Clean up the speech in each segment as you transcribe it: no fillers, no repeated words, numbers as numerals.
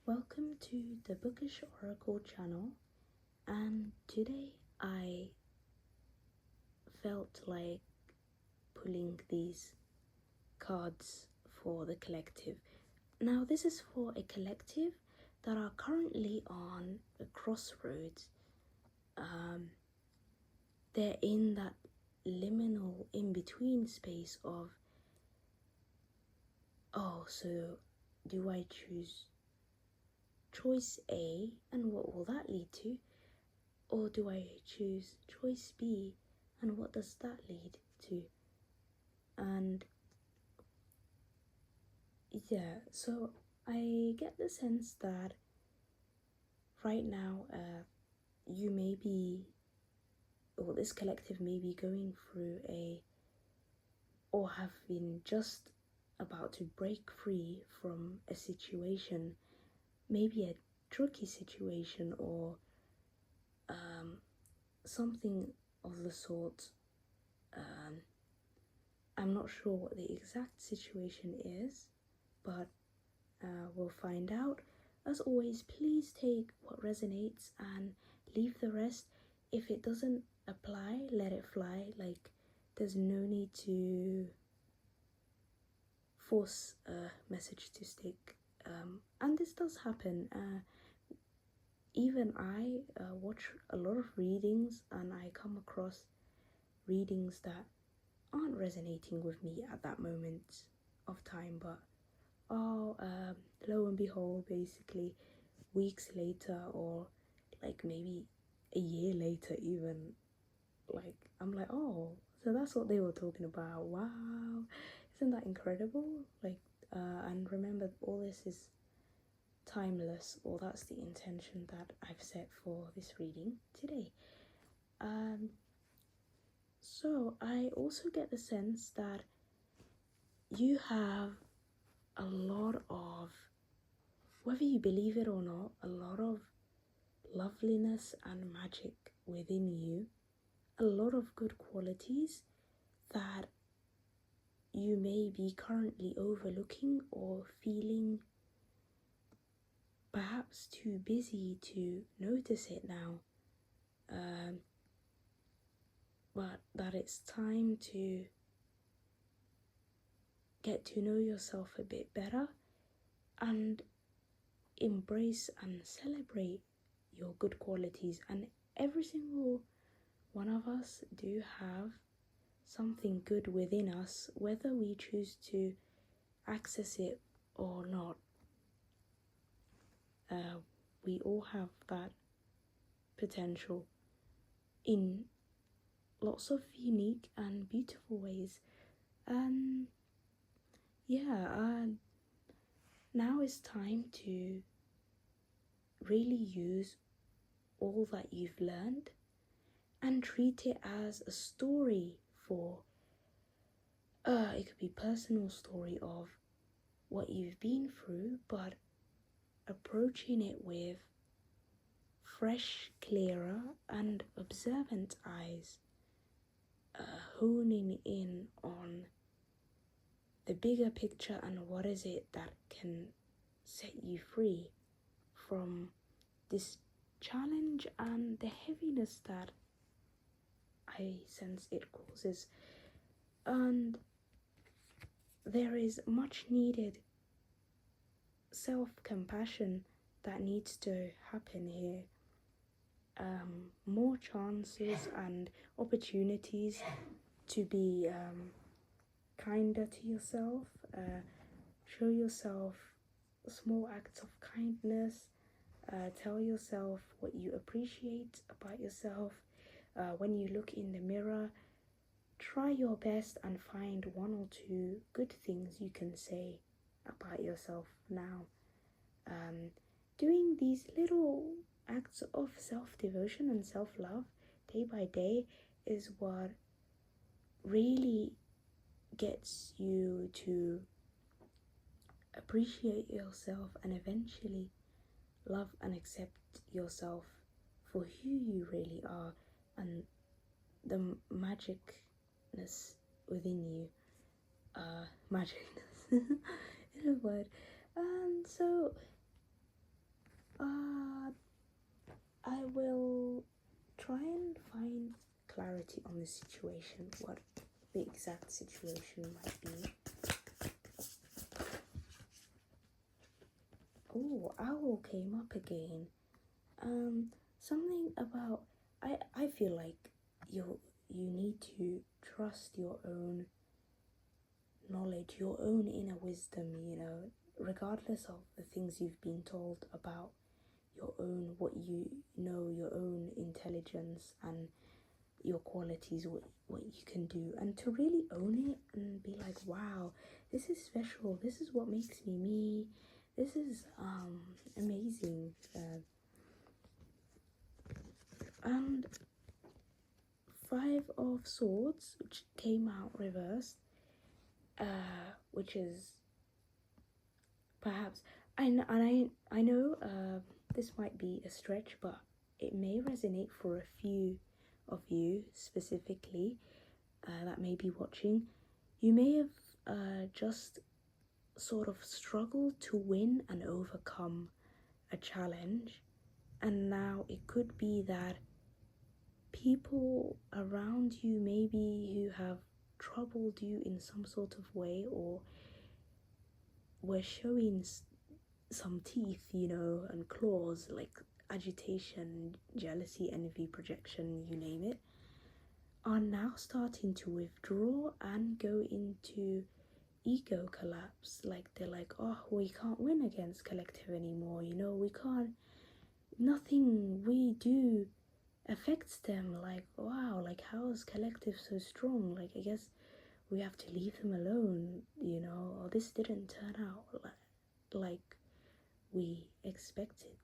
Welcome to the Bookish Oracle channel, and today I felt like pulling these cards for the collective. Now this is for a collective that are currently on a crossroads. They're in that liminal in-between space of, oh, so do I choose choice A and what will that lead to? Or do I choose choice B and what does that lead to? And yeah, so I get the sense that right now you may be, or this collective may be going through or have been just about to break free from a situation, maybe a tricky situation or something of the sort. I'm not sure what the exact situation is, but we'll find out. As always, please take what resonates and leave the rest. If it doesn't apply, let it fly. Like, there's no need to force a message to stick. And this does happen. Even I watch a lot of readings and I come across readings that aren't resonating with me at that moment of time, but lo and behold, basically weeks later or like maybe a year later even, like I'm like, oh, so that's what they were talking about. Wow, isn't that incredible? Like and remember, all this is timeless, or that's the intention that I've set for this reading today. So I also get the sense that you have a lot of, whether you believe it or not, a lot of loveliness and magic within you, a lot of good qualities that you may be currently overlooking or feeling perhaps too busy to notice it now. But that it's time to get to know yourself a bit better and embrace and celebrate your good qualities. And every single one of us do have something good within us, whether we choose to access it or not. We all have that potential in lots of unique and beautiful ways. Now it's time to really use all that you've learned and treat it as a story for it could be personal story of what you've been through, but approaching it with fresh, clearer and observant eyes, honing in on the bigger picture and what is it that can set you free from this challenge and the heaviness that I sense it causes. And there is much needed self-compassion that needs to happen here. More chances and opportunities to be kinder to yourself. Show yourself small acts of kindness. Tell yourself what you appreciate about yourself. When you look in the mirror, try your best and find one or two good things you can say about yourself now. Doing these little acts of self-devotion and self-love day by day is what really gets you to appreciate yourself and eventually love and accept yourself for who you really are and the magicness within you. Magicness in a word. And so will try and find clarity on the situation, what the exact situation might be. Oh, owl came up again. Something about I feel like you need to trust your own knowledge, your own inner wisdom, regardless of the things you've been told about your own, what you know, your own intelligence and your qualities, what you can do, and to really own it and be like, wow, this is special, this is what makes me me, this is amazing. And Five of Swords, which came out reversed, which is perhaps I know this might be a stretch, but it may resonate for a few of you specifically that may be watching. You may have just sort of struggled to win and overcome a challenge, and now it could be that people around you maybe who have troubled you in some sort of way, or were showing some teeth, and claws, like agitation, jealousy, envy, projection, you name it, are now starting to withdraw and go into ego collapse. Like they're like, oh, we can't win against collective anymore, we can't, nothing we do affects them. Like, wow, like how is collective so strong? Like, I guess we have to leave them alone, or this didn't turn out like we expected.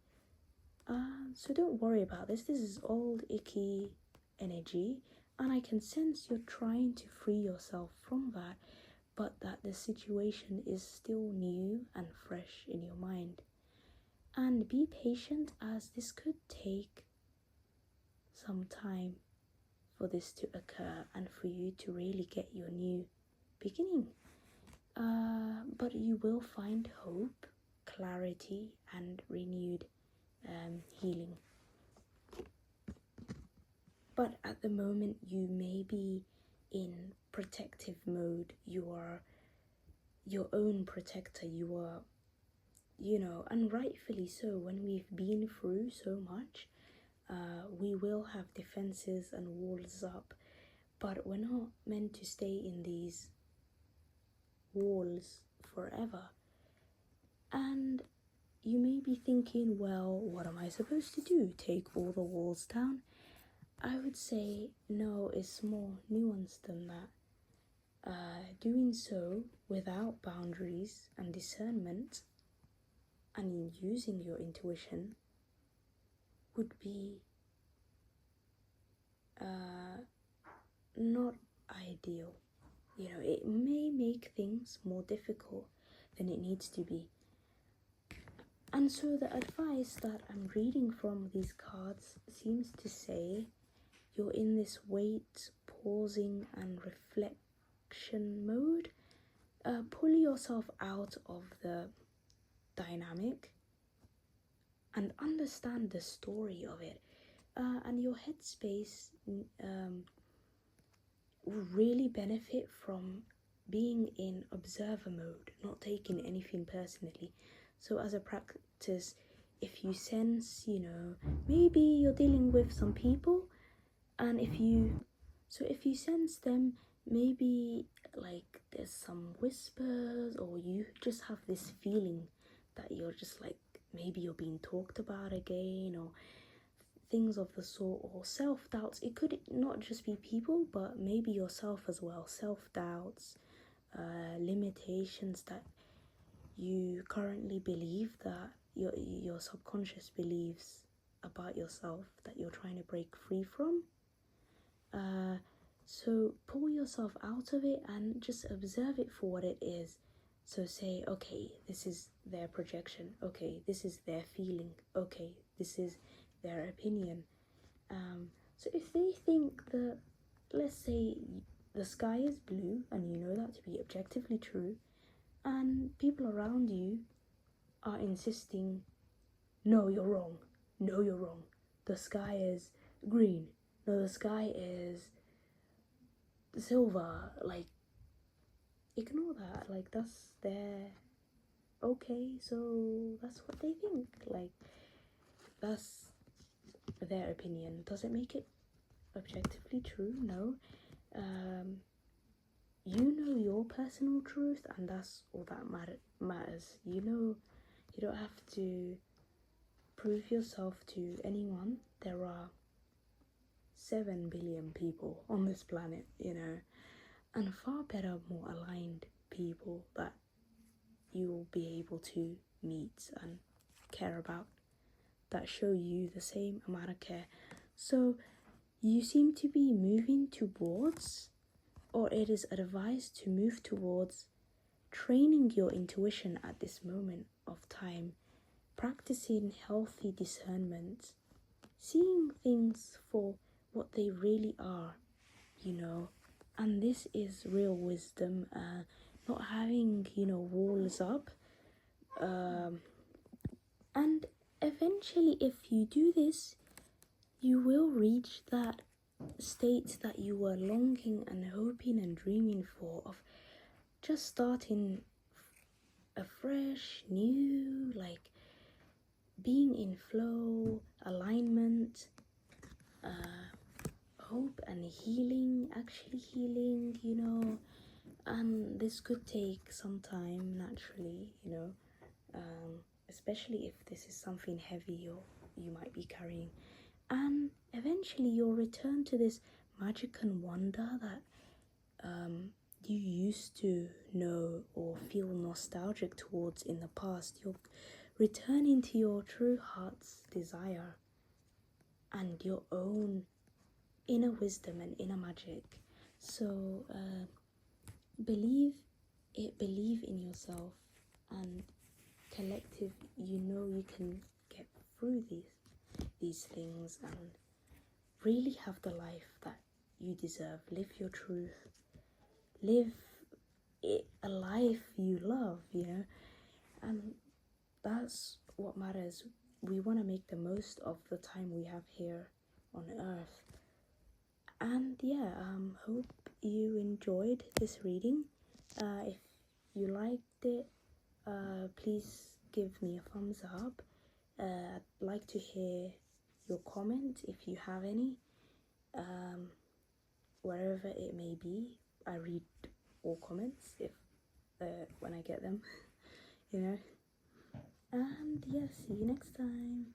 So don't worry about this. This is old icky energy, and I can sense you're trying to free yourself from that, but that the situation is still new and fresh in your mind. And be patient, as this could take some time for this to occur and for you to really get your new beginning. But you will find hope, clarity, and renewed healing. But at the moment, you may be in protective mode. You are your own protector. You are, and rightfully so. When we've been through so much, we will have defenses and walls up, but we're not meant to stay in these walls forever. And you may be thinking, well, what am I supposed to do? Take all the walls down? I would say no, it's more nuanced than that. Doing so without boundaries and discernment and using your intuition would be not ideal. It may make things more difficult than it needs to be. And so the advice that I'm reading from these cards seems to say you're in this wait, pausing and reflection mode. Pull yourself out of the dynamic and understand the story of it. And your headspace will really benefit from being in observer mode, not taking anything personally. So as a practice, if you sense, maybe you're dealing with some people, and if you sense them, maybe like there's some whispers, or you just have this feeling that you're just like, maybe you're being talked about again, or things of the sort, or self-doubts. It could not just be people, but maybe yourself as well. Self-doubts, limitations that you currently believe, that your subconscious believes about yourself, that you're trying to break free from. So pull yourself out of it and just observe it for what it is. So say, okay, this is their projection. Okay, this is their feeling. Okay, this is their opinion. So if they think that, let's say the sky is blue, and you know that to be objectively true, and people around you are insisting, no, you're wrong, no, you're wrong, the sky is green. No, the sky is silver. Like, ignore that. Like, that's their okay, so that's what they think. Like, that's their opinion. Does it make it objectively true? No. You know your personal truth, and that's all that matters. You know, you don't have to prove yourself to anyone. There are 7 billion people on this planet, and far better, more aligned people that you will be able to meet and care about, that show you the same amount of care. So you seem to be moving towards, or it is advised to move towards, training your intuition at this moment of time, practicing healthy discernment, seeing things for what they really are, and this is real wisdom, not having, walls up. And eventually, if you do this, you will reach that state that you were longing and hoping and dreaming for, of just starting afresh, new, like being in flow, alignment, hope and healing, actually healing, and this could take some time naturally, especially if this is something heavy or you might be carrying. And eventually you'll return to this magic and wonder that you used to know or feel nostalgic towards in the past. You're returning to your true heart's desire and your own inner wisdom and inner magic. So believe in yourself, and collective, you can get through these things and really have the life that you deserve. Live your truth, live a life you love, and that's what matters. We want to make the most of the time we have here on earth. And yeah, hope you enjoyed this reading. If you liked it, please give me a thumbs up. I'd like to hear your comments if you have any, wherever it may be. I read all comments if when I get them, And yeah, see you next time.